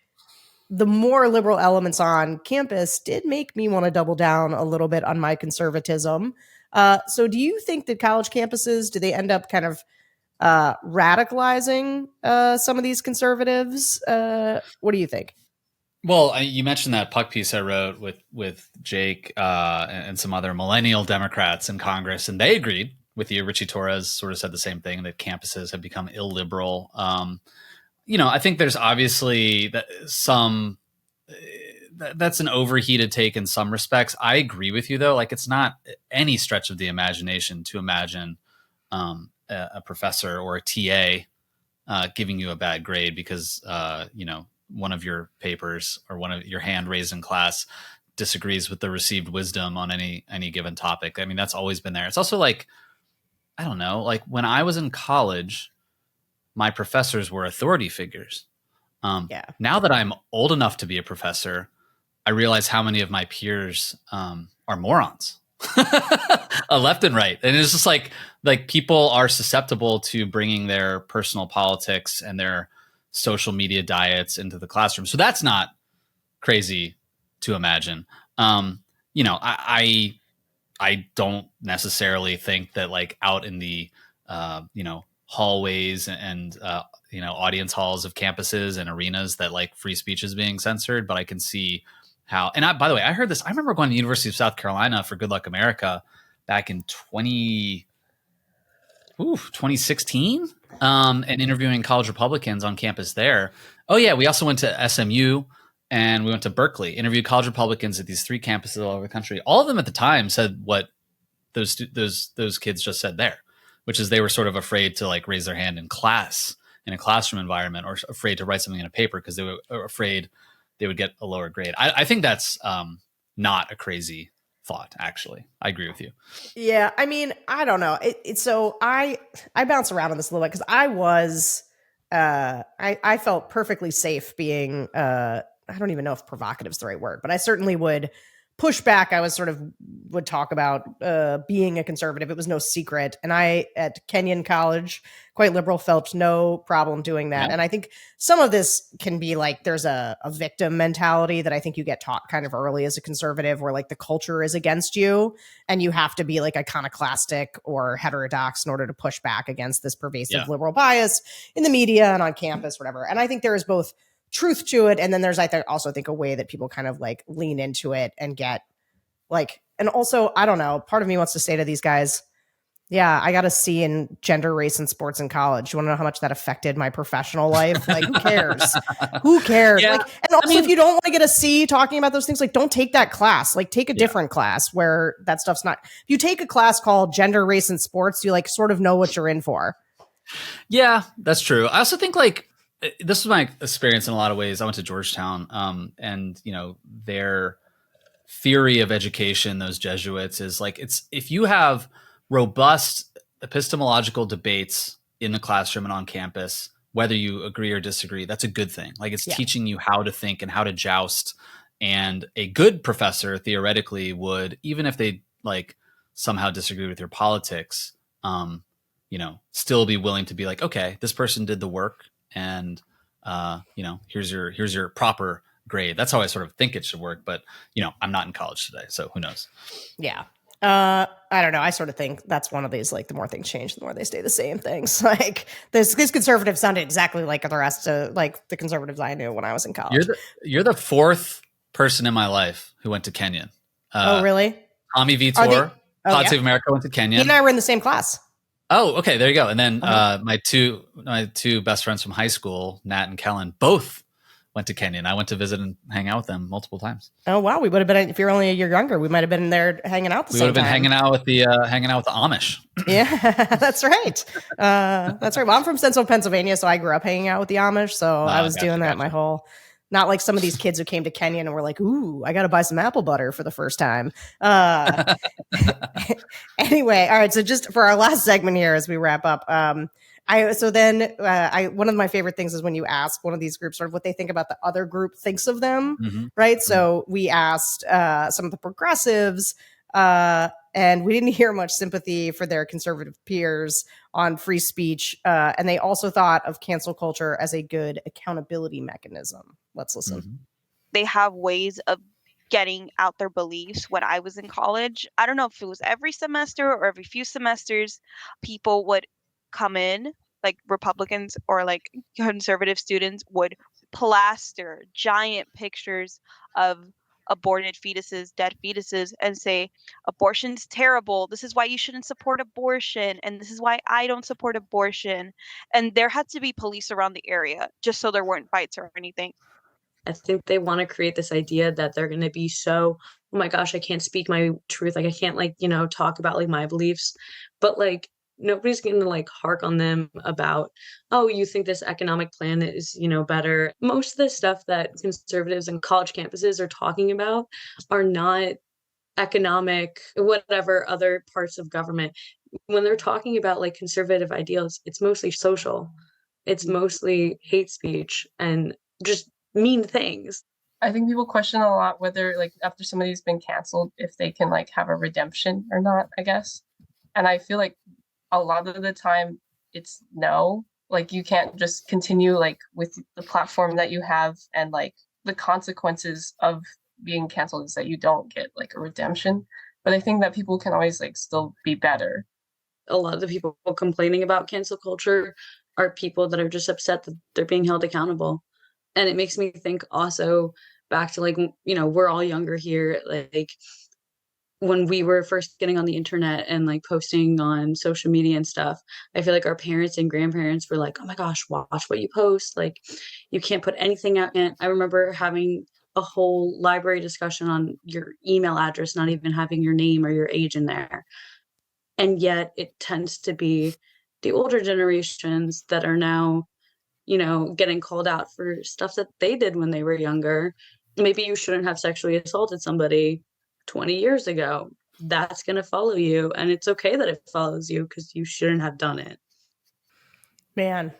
the more liberal elements on campus did make me want to double down a little bit on my conservatism. So do you think that college campuses, do they end up kind of radicalizing some of these conservatives? What do you think? Well, you mentioned that Puck piece I wrote with Jake and some other millennial Democrats in Congress, and they agreed with you. Richie Torres sort of said the same thing, that campuses have become illiberal. I think there's obviously that's an overheated take in some respects. I agree with you, though. Like, it's not any stretch of the imagination to imagine a professor or a TA giving you a bad grade because, one of your papers or one of your hand raised in class disagrees with the received wisdom on any given topic. I mean, that's always been there. It's also like, I don't know, like when I was in college, my professors were authority figures. Now that I'm old enough to be a professor, I realize how many of my peers are morons, left and right. And it's just like people are susceptible to bringing their personal politics and their social media diets into the classroom. So that's not crazy to imagine. I don't necessarily think that like out in the, hallways and audience halls of campuses and arenas that like free speech is being censored, but I can see how. And by the way, I heard this. I remember going to the University of South Carolina for Good Luck America back in 2016, and interviewing college Republicans on campus there. Oh yeah, we also went to SMU and we went to Berkeley, interviewed college Republicans at these 3 campuses all over the country. All of them at the time said what those kids just said there, which is they were sort of afraid to like raise their hand in class, in a classroom environment, or afraid to write something in a paper because they were afraid they would get a lower grade. I think that's not a crazy thought, actually. I agree with you. Yeah, I mean, I don't know. So I bounce around on this a little bit because I was I felt perfectly safe being I don't even know if provocative is the right word, but I certainly would push back. I would talk about being a conservative. It was no secret. And I, at Kenyon College, quite liberal, felt no problem doing that. Yeah. And I think some of this can be like, there's a victim mentality that I think you get taught kind of early as a conservative, where like the culture is against you and you have to be like iconoclastic or heterodox in order to push back against this pervasive liberal bias in the media and on campus, whatever. And I think there is both truth to it, and then there's also think a way that people kind of like lean into it and get like, and also I don't know, part of me wants to say to these guys, yeah, I got a C in gender, race, and sports in college. You want to know how much that affected my professional life? Like, who cares? Who cares? Yeah. Like, and also, if you don't want to get a C talking about those things, like, don't take that class. Like, take a different class where that stuff's not. If you take a class called gender, race, and sports, you like sort of know what you're in for. Yeah, that's true. I also think like, this was my experience in a lot of ways. I went to Georgetown, and their theory of education, those Jesuits, is like, if you have robust epistemological debates in the classroom and on campus, whether you agree or disagree, that's a good thing. Like, it's teaching you how to think and how to joust. And a good professor theoretically would, even if they like somehow disagree with your politics, still be willing to be like, okay, this person did the work. And, here's your proper grade. That's how I sort of think it should work. But, I'm not in college today, so who knows? Yeah. I don't know. I sort of think that's one of these, like, the more things change, the more they stay the same things. Like, this conservative sounded exactly like the rest of, like, the conservatives I knew when I was in college. You're the 4th person in my life who went to Kenyon. Oh, really? Tommy Vitor, Pod Save America, went to Kenyon. He and I were in the same class. Oh, okay. There you go. And then my two best friends from high school, Nat and Kellen, both went to Kenyon. I went to visit and hang out with them multiple times. Oh wow, we would have been, if you're only a year younger, we might have been there hanging out. We would have been hanging out with the Amish. Yeah, that's right. That's right. Well, I'm from Central Pennsylvania, so I grew up hanging out with the Amish. So I was doing that my whole Not like some of these kids who came to Kenya and were like, ooh, I got to buy some apple butter for the first time. Anyway, all right. So just for our last segment here as we wrap up, one of my favorite things is when you ask one of these groups sort of what they think about the other group thinks of them, right? So we asked some of the progressives, and we didn't hear much sympathy for their conservative peers on free speech. And they also thought of cancel culture as a good accountability mechanism. Let's listen. They have ways of getting out their beliefs. When I was in college, I don't know if it was every semester or every few semesters, people would come in, like Republicans or like conservative students would plaster giant pictures of aborted fetuses, dead fetuses, and say, abortion's terrible. This is why you shouldn't support abortion. And this is why I don't support abortion. And there had to be police around the area just so there weren't fights or anything. I think they want to create this idea that they're going to be so, oh my gosh, I can't speak my truth. Like, I can't, like, you know, talk about like my beliefs. But like, nobody's going to like hark on them about, oh, you think this economic plan is, you know, better. Most of the stuff that conservatives and college campuses are talking about are not economic, whatever other parts of government. When they're talking about like conservative ideals, it's mostly social. It's mostly hate speech and just mean things. I think people question a lot whether, like, after somebody's been canceled, if they can like have a redemption or not, I guess. And I feel like a lot of the time it's no. Like, you can't just continue like with the platform that you have, and like the consequences of being canceled is that you don't get like a redemption. But I think that people can always like still be better. A lot of the people complaining about cancel culture are people that are just upset that they're being held accountable. And it makes me think also back to like, you know, we're all younger here. Like when we were first getting on the internet and like posting on social media and stuff, I feel like our parents and grandparents were like, oh my gosh, watch what you post. Like you can't put anything out. And I remember having a whole library discussion on your email address, not even having your name or your age in there. And yet it tends to be the older generations that are now, you know, getting called out for stuff that they did when they were younger. Maybe you shouldn't have sexually assaulted somebody 20 years ago. That's going to follow you. And it's okay that it follows you because you shouldn't have done it. Man,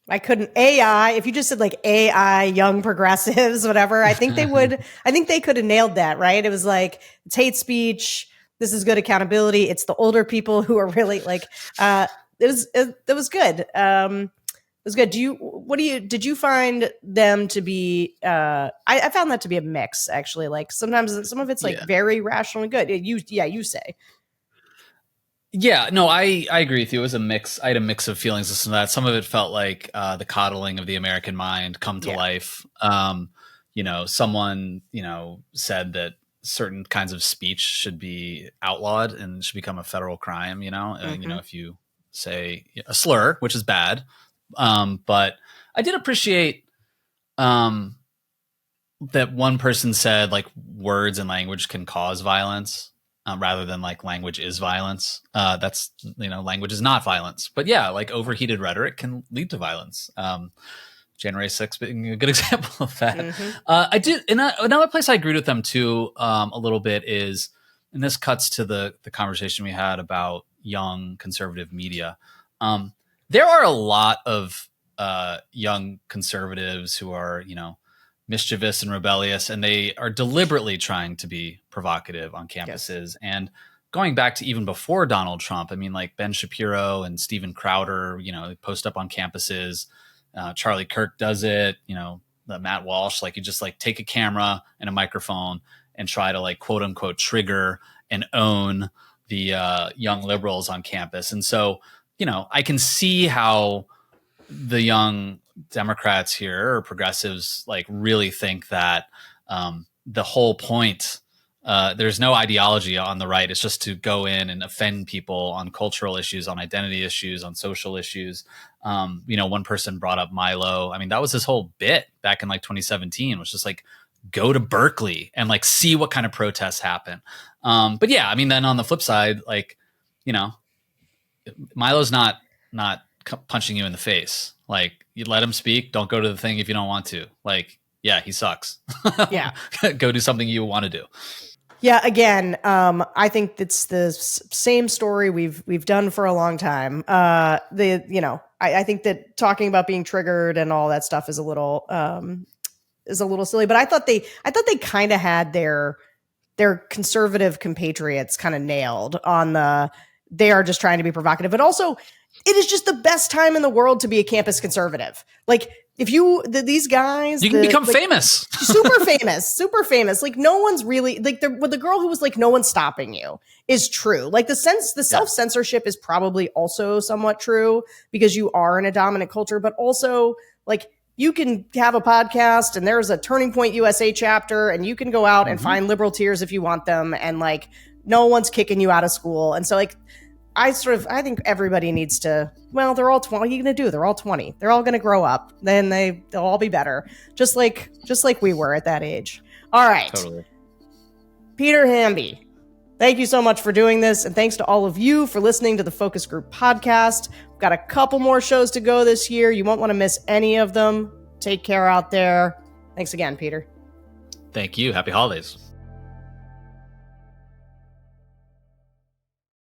I couldn't. AI, if you just said like AI, young progressives, whatever, I think they could have nailed that, right? It was like, it's hate speech. This is good accountability. It's the older people who are really like, it was good. It was good. Did you find them to be, I found that to be a mix, actually. Like sometimes some of it's like very rational and good. You say. Yeah, no, I agree with you. It was a mix. I had a mix of feelings, this and that. Some of it felt like the coddling of the American mind come to life. You know, someone, you know, said that certain kinds of speech should be outlawed and should become a federal crime, you know, you know, if you say a slur, which is bad. But I did appreciate that one person said like words and language can cause violence rather than like language is violence. That's, you know, language is not violence. But yeah, like overheated rhetoric can lead to violence. January 6th being a good example of that. I did, another place I agreed with them too a little bit is, and this cuts to the conversation we had about young conservative media. There are a lot of young conservatives who are, you know, mischievous and rebellious, and they are deliberately trying to be provocative on campuses. And going back to even before Donald Trump, I mean, like Ben Shapiro and Steven Crowder, you know, post up on campuses. Charlie Kirk does it, you know, Matt Walsh, like you just like take a camera and a microphone and try to like quote unquote trigger and own the young liberals on campus. And so, you know, I can see how the young Democrats here or progressives like really think that the whole point, there's no ideology on the right. It's just to go in and offend people on cultural issues, on identity issues, on social issues. You know, one person brought up Milo. I mean, that was his whole bit back in like 2017, was just like, go to Berkeley and like see what kind of protests happen. But yeah, I mean, then on the flip side, like, you know, Milo's not punching you in the face. Like, you let him speak. Don't go to the thing if you don't want to. Like, yeah, he sucks. Yeah. Go do something you want to do. Yeah, again, I think it's the same story we've done for a long time. I think that talking about being triggered and all that stuff is a little silly. But I thought they kind of had their conservative compatriots kind of nailed on they are just trying to be provocative. But also, it is just the best time in the world to be a campus conservative. Like, if these guys, you can become famous, super famous. Like, no one's really like the girl who was like, no one's stopping you is true. Like, the self-censorship is probably also somewhat true because you are in a dominant culture, but also like you can have a podcast and there's a Turning Point USA chapter and you can go out and find liberal tears if you want them. And like, no one's kicking you out of school. And so like, I think everybody needs to, well, they're all 20. What are you going to do? They're all 20. They're all going to grow up. Then they'll all be better. Just like we were at that age. All right. Totally. Peter Hamby, thank you so much for doing this. And thanks to all of you for listening to the Focus Group podcast. We've got a couple more shows to go this year. You won't want to miss any of them. Take care out there. Thanks again, Peter. Thank you. Happy holidays.